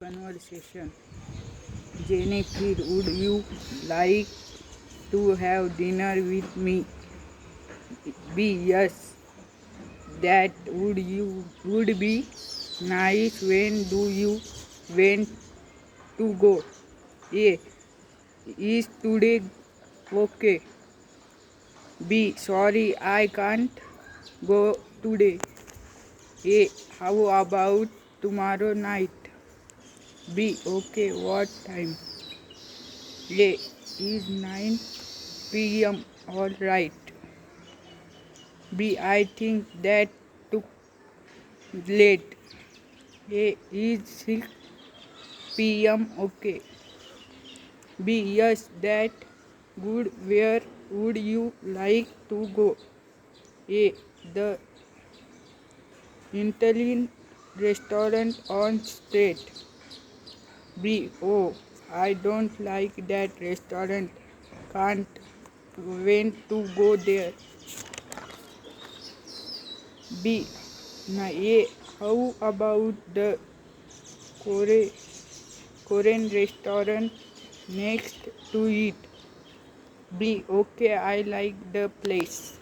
Conversation. Jennifer, would you like to have dinner with me? B. Yes. That would be nice. When do you want to go? A. Is today okay? B. Sorry, I can't go today. A. How about tomorrow night? B. Okay, what time? A. Is 9 p.m. alright? B. I think that too late. A. Is 6 p.m. okay? B. Yes, that good. Where would you like to go? A. The Italian restaurant on street. B. Oh, I don't like that restaurant. Can't wait to go there. B. A. How about the Kore- Korean restaurant next to it? B. Okay, I like the place.